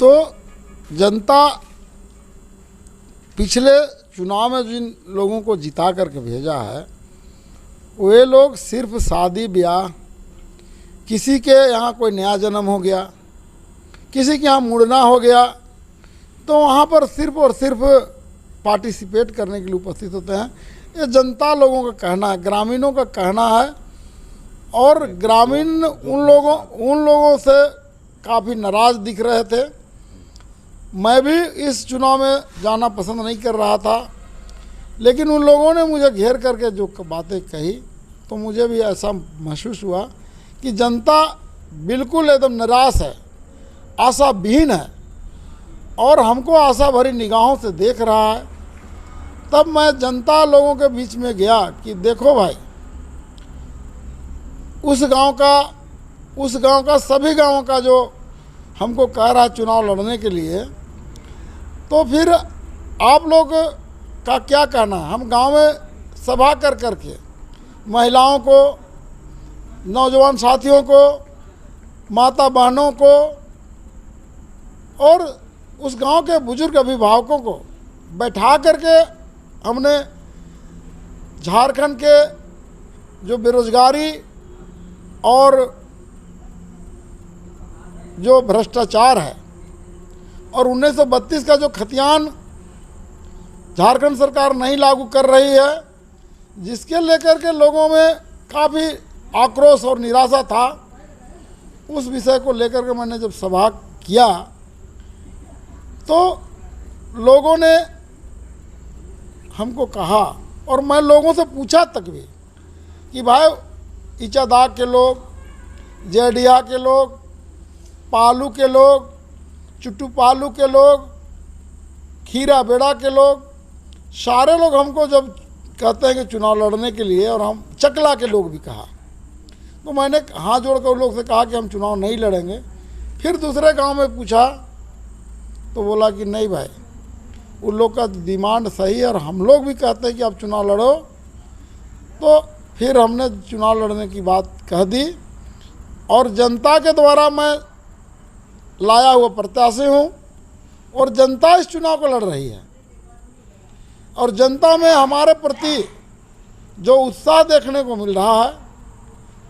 तो जनता पिछले चुनाव में जिन लोगों को जिता करके भेजा है, वे लोग सिर्फ शादी ब्याह, किसी के यहाँ कोई नया जन्म हो गया, किसी के यहाँ मुड़ना हो गया, तो वहाँ पर सिर्फ और सिर्फ पार्टिसिपेट करने के लिए उपस्थित होते हैं। ये जनता लोगों का कहना है, ग्रामीणों का कहना है। और ग्रामीण उन लोगों से काफ़ी नाराज़ दिख रहे थे। मैं भी इस चुनाव में जाना पसंद नहीं कर रहा था, लेकिन उन लोगों ने मुझे घेर करके जो बातें कही, तो मुझे भी ऐसा महसूस हुआ कि जनता बिल्कुल एकदम निराश है, आशा विहीन है और हमको आशा भरी निगाहों से देख रहा है। तब मैं जनता लोगों के बीच में गया कि देखो भाई, उस गांव का सभी गांवों का जो हमको कह रहा है चुनाव लड़ने के लिए, तो फिर आप लोग का क्या कहना है। हम गांव में सभा कर करके महिलाओं को, नौजवान साथियों को, माता बहनों को और उस गांव के बुजुर्ग अभिभावकों को बैठा करके हमने झारखंड के जो बेरोजगारी और जो भ्रष्टाचार है और 1932 का जो खतियान झारखंड सरकार नहीं लागू कर रही है, जिसके लेकर के लोगों में काफ़ी आक्रोश और निराशा था, उस विषय को लेकर के मैंने जब सभा किया तो लोगों ने हमको कहा, और मैं लोगों से पूछा तक भी कि भाई इचादाग के लोग, जेडिया के लोग, पालू के लोग, चुट्टू पालू के लोग, खीरा बेड़ा के लोग, सारे लोग हमको जब कहते हैं कि चुनाव लड़ने के लिए, और हम चकला के लोग भी कहा, तो मैंने हाथ जोड़ कर उन लोग से कहा कि हम चुनाव नहीं लड़ेंगे। फिर दूसरे गांव में पूछा तो बोला कि नहीं भाई, उन लोग का डिमांड सही है और हम लोग भी कहते हैं कि आप चुनाव लड़ो। तो फिर हमने चुनाव लड़ने की बात कह दी, और जनता के द्वारा मैं लाया हुआ प्रत्याशी हूँ और जनता इस चुनाव को लड़ रही है। और जनता में हमारे प्रति जो उत्साह देखने को मिल रहा है,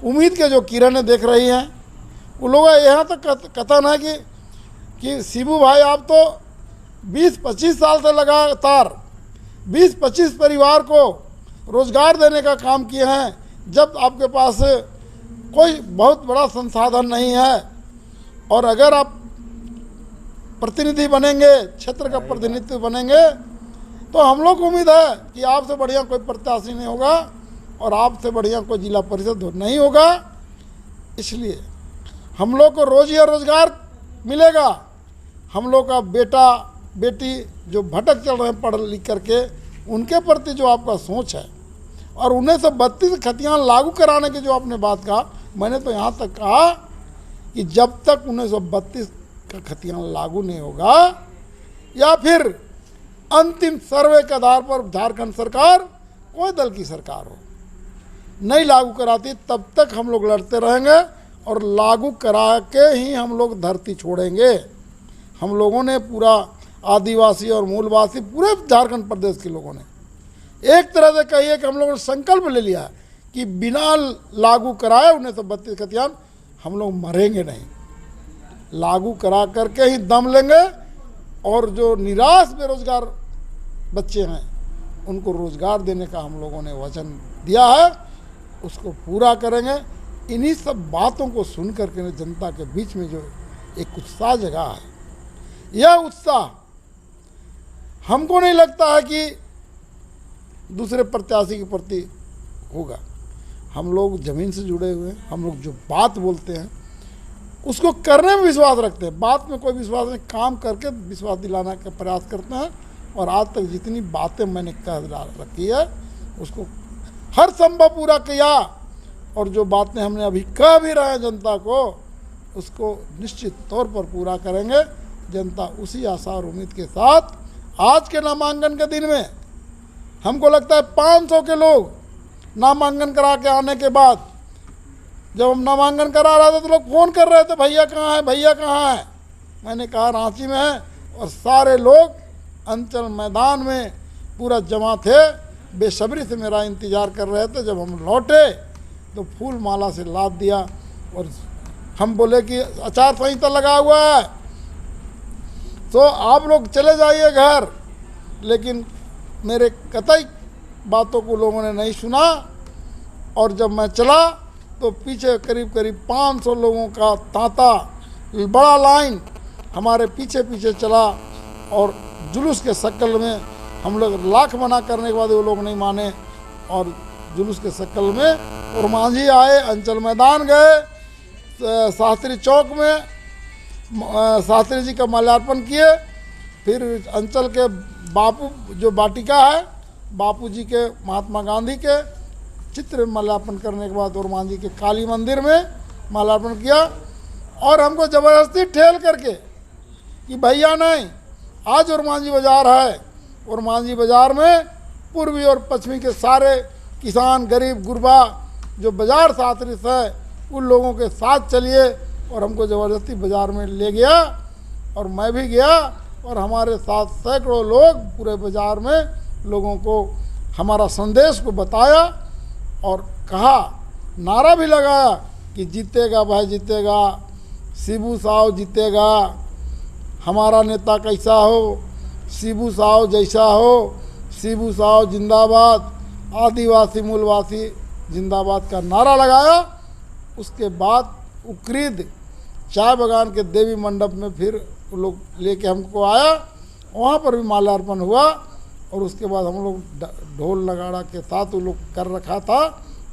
उम्मीद के जो किरणें देख रही हैं, उन लोगों का यहाँ तक कथन है कि शिबू भाई आप तो 20-25 साल से लगातार 20-25 परिवार को रोज़गार देने का काम किए हैं, जब आपके पास कोई बहुत बड़ा संसाधन नहीं है। और अगर आप प्रतिनिधि बनेंगे, क्षेत्र का प्रतिनिधित्व बनेंगे, तो हम लोग को उम्मीद है कि आपसे बढ़िया कोई प्रत्याशी नहीं होगा और आपसे बढ़िया कोई जिला परिषद नहीं होगा। इसलिए हम लोग को रोज़गार मिलेगा। हम लोग का बेटा बेटी जो भटक चल रहे हैं पढ़ लिख करके, उनके प्रति जो आपका सोच है, और 1932 खतियान लागू कराने की जो आपने बात कहा, मैंने तो यहाँ तक कहा कि जब तक 1932 का खतियान लागू नहीं होगा, या फिर अंतिम सर्वे के आधार पर झारखंड सरकार, कोई दल की सरकार हो, नहीं लागू कराती, तब तक हम लोग लड़ते रहेंगे और लागू करा के ही हम लोग धरती छोड़ेंगे। हम लोगों ने पूरा आदिवासी और मूलवासी पूरे झारखंड प्रदेश के लोगों ने एक तरह से कहिए कि हम लोगों ने संकल्प ले लिया कि बिना लागू कराए 1932 खतियान हम लोग मरेंगे नहीं, लागू करा करके ही दम लेंगे। और जो निराश बेरोजगार बच्चे हैं, उनको रोज़गार देने का हम लोगों ने वचन दिया है, उसको पूरा करेंगे। इन्हीं सब बातों को सुन करके जनता के बीच में जो एक उत्साह जगा है, यह उत्साह हमको नहीं लगता है कि दूसरे प्रत्याशी के प्रति होगा। हम लोग ज़मीन से जुड़े हुए हैं, हम लोग जो बात बोलते हैं उसको करने में विश्वास रखते हैं, बात में कोई विश्वास नहीं, काम करके विश्वास दिलाने का प्रयास करते हैं। और आज तक जितनी बातें मैंने कह रखी है उसको हर संभव पूरा किया, और जो बातें हमने अभी कह भी रहे हैं जनता को, उसको निश्चित तौर पर पूरा करेंगे। जनता उसी आशा और उम्मीद के साथ आज के नामांकन के दिन में, हमको लगता है 500 के लोग नामांकन करा के आने के बाद, जब हम नामांकन करा रहे थे तो लोग फ़ोन कर रहे थे, भैया कहाँ है, भैया कहाँ है। मैंने कहा रांची में है, और सारे लोग अंचल मैदान में पूरा जमा थे, बेसब्री से मेरा इंतज़ार कर रहे थे। जब हम लौटे तो फूल माला से लाद दिया और हम बोले कि आचार संहिता लगा हुआ है तो आप लोग चले जाइए घर। लेकिन मेरे कतई बातों को लोगों ने नहीं सुना, और जब मैं चला तो पीछे करीब करीब 500 लोगों का तांता, बड़ा लाइन हमारे पीछे पीछे चला, और जुलूस के शक्ल में हम लोग लाख मना करने के बाद वो लोग नहीं माने, और जुलूस के शक्ल में और मांझी आए, अंचल मैदान गए, शास्त्री चौक में शास्त्री जी का माल्यार्पण किए, फिर अंचल के बापू जो वाटिका है, बापू जी के महात्मा गांधी के चित्र माल्यार्पण करने के बाद और मांझी के काली मंदिर में माल्यार्पण किया। और हमको ज़बरदस्ती ठेल करके कि भैया नहीं, आज और मांझी बाज़ार है, और मांझी बाज़ार में पूर्वी और पश्चिमी के सारे किसान, गरीब गुरबा जो बाज़ार शास्त्री है उन लोगों के साथ चलिए, और हमको ज़बरदस्ती बाज़ार में ले गया, और मैं भी गया, और हमारे साथ सैकड़ों लोग पूरे बाज़ार में लोगों को हमारा संदेश को बताया, और कहा, नारा भी लगाया कि जीतेगा भाई जीतेगा, शिबू साहू जीतेगा, हमारा नेता कैसा हो, शिबू साहू जैसा हो, शिबू साहू जिंदाबाद, आदिवासी मूलवासी जिंदाबाद का नारा लगाया। उसके बाद उक्रीद चाय बागान के देवी मंडप में फिर वो लोग लेके हमको आया, वहाँ पर भी माल्यार्पण हुआ, और उसके बाद हम लोग ढोल नगाड़ा के साथ वो लोग कर रखा था,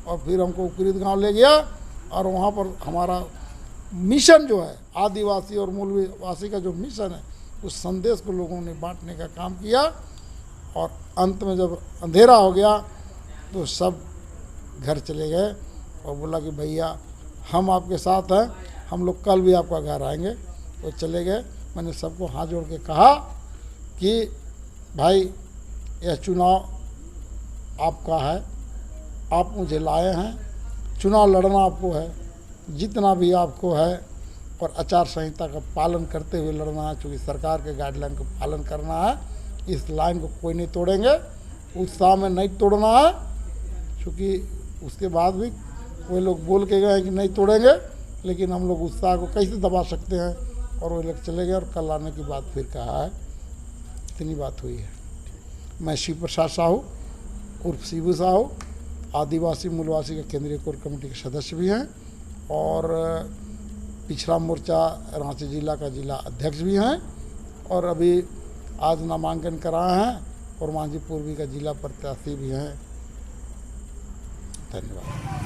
और फिर हमको उक्रीद गांव ले गया, और वहाँ पर हमारा मिशन जो है आदिवासी और मूलवासी का जो मिशन है उस संदेश को लोगों ने बांटने का काम किया। और अंत में जब अंधेरा हो गया तो सब घर चले गए, और बोला कि भैया हम आपके साथ हैं, हम लोग कल भी आपका घर आएंगे। वो चले गए। मैंने सबको हाथ जोड़ के कहा कि भाई यह चुनाव आपका है, आप मुझे लाए हैं, चुनाव लड़ना आपको है, जितना भी आपको है, और आचार संहिता का पालन करते हुए लड़ना है, चूँकि सरकार के गाइडलाइन का पालन करना है। इस लाइन को कोई नहीं तोड़ेंगे, उत्साह में नहीं तोड़ना है, क्योंकि उसके बाद भी कोई लोग बोल के गए कि नहीं तोड़ेंगे, लेकिन हम लोग उत्साह को कैसे दबा सकते हैं, और वो लोग चले गए। और कल आने की बात फिर कहा है, इतनी बात हुई है। मैं शिव प्रसाद साहू उर्फ शिबू साहू, आदिवासी मूलवासी का केंद्रीय कोर कमेटी के सदस्य भी हैं, और पिछड़ा मोर्चा रांची जिला का जिला अध्यक्ष भी हैं, और अभी आज नामांकन कराए हैं, और मांझी पूर्वी का जिला प्रत्याशी भी हैं। धन्यवाद।